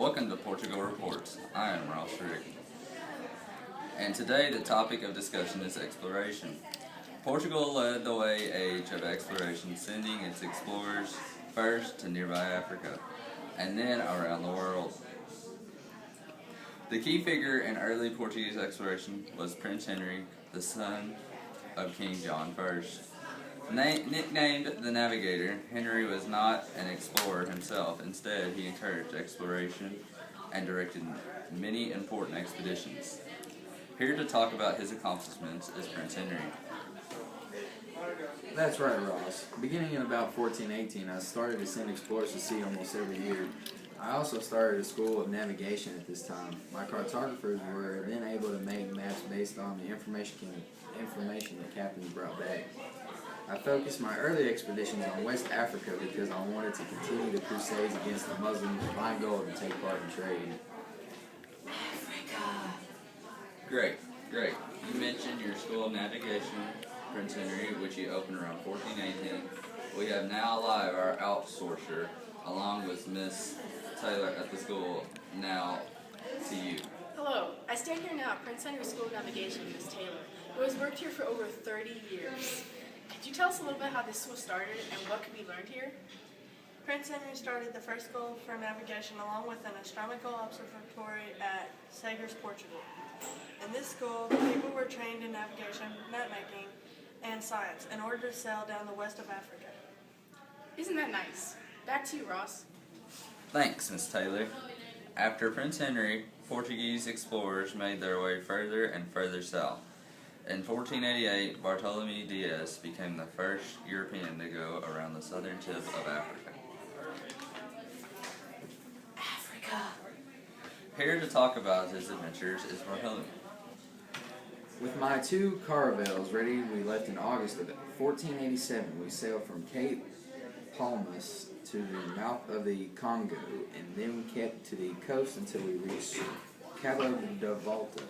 Welcome to Portugal Reports. I am Ross Rick. And today the topic of discussion is exploration. Portugal led the way age of exploration, sending its explorers first to nearby Africa, and then around the world. The key figure in early Portuguese exploration was Prince Henry, the son of King John I. Nicknamed the Navigator, Henry was not an explorer himself. Instead, he encouraged exploration and directed many important expeditions. Here to talk about his accomplishments is Prince Henry. That's right, Ross. Beginning in about 1418, I started to send explorers to sea almost every year. I also started a school of navigation at this time. My cartographers were then able to make maps based on the information the captains brought back. I focused my early expeditions on West Africa because I wanted to continue the crusades against the Muslims with my goal to take part in trade. Africa! Great. You mentioned your school of navigation, Prince Henry, which you opened around 1418. We have now live our outsourcer, along with Miss Taylor at the school. Now to you. Hello, I stand here now at Prince Henry School of Navigation, Miss Taylor, who has worked here for over 30 years. Could you tell us a little bit how this school started and what could be learned here? Prince Henry started the first school for navigation along with an astronomical observatory at Sagres, Portugal. In this school, people were trained in navigation, map-making, and science in order to sail down the west of Africa. Isn't that nice? Back to you, Ross. Thanks, Miss Taylor. After Prince Henry, Portuguese explorers made their way further and further south. In 1488, Bartolomé Dias became the first European to go around the southern tip of Africa. Here to talk about his adventures is Bartolomé. With my two caravels ready, we left in August of 1487. We sailed from Cape Palmas to the mouth of the Congo, and then we kept to the coast until we reached Cabo de Volta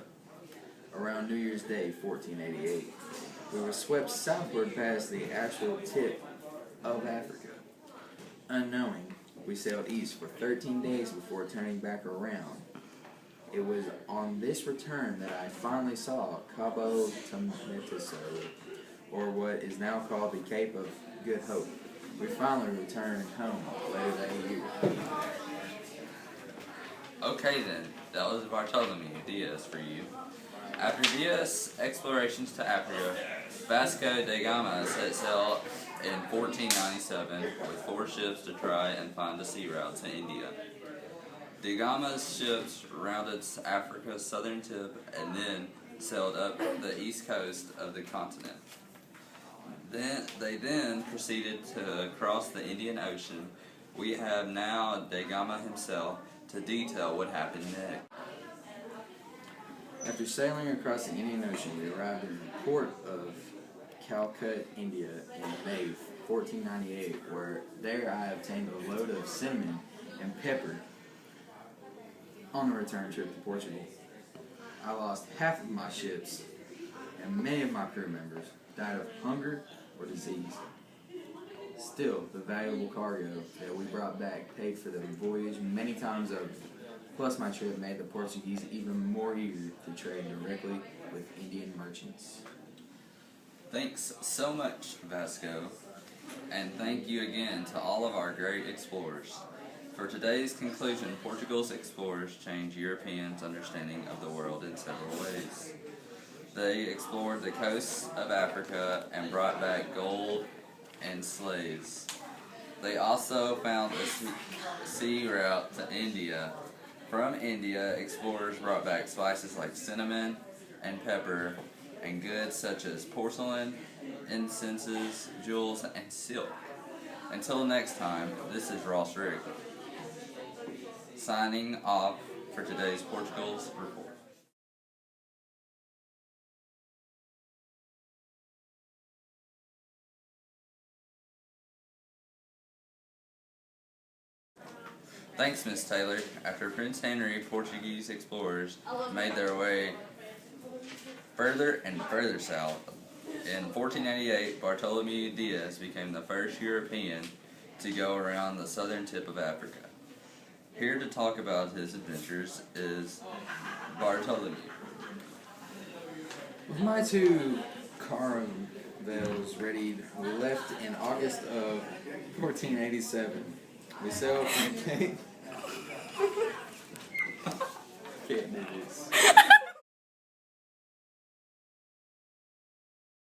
around New Year's Day, 1488. We were swept southward past the actual tip of Africa. Unknowing, we sailed east for 13 days before turning back around. It was on this return that I finally saw Cabo Tometiso, or what is now called the Cape of Good Hope. We finally returned home later that year. Okay then, that was Bartolomé Dias for you. After Dias' explorations to Africa, Vasco da Gama set sail in 1497 with 4 ships to try and find a sea route to India. Da Gama's ships rounded Africa's southern tip and then sailed up the east coast of the continent. They then proceeded to cross the Indian Ocean. We have now Da Gama himself to detail what happened next. After sailing across the Indian Ocean, we arrived in the port of Calcutta, India in May 1498, where there I obtained a load of cinnamon and pepper on the return trip to Portugal. I lost half of my ships, and many of my crew members died of hunger or disease. Still, the valuable cargo that we brought back paid for the voyage many times over. Plus, my trip made the Portuguese even more eager to trade directly with Indian merchants. Thanks so much, Vasco, and thank you again to all of our great explorers. For today's conclusion, Portugal's explorers changed Europeans' understanding of the world in several ways. They explored the coasts of Africa and brought back gold and slaves. They also found a sea route to India. From India, explorers brought back spices like cinnamon and pepper and goods such as porcelain, incenses, jewels, and silk. Until next time, this is Ross Rick, signing off for today's Portugal's Report. Thanks, Miss Taylor. After Prince Henry, Portuguese explorers made their way further and further south. In 1488, Bartolomé Dias became the first European to go around the southern tip of Africa. Here to talk about his adventures is Bartholomew. With my two caravels readied, we left in August of 1487. We sailed from Cape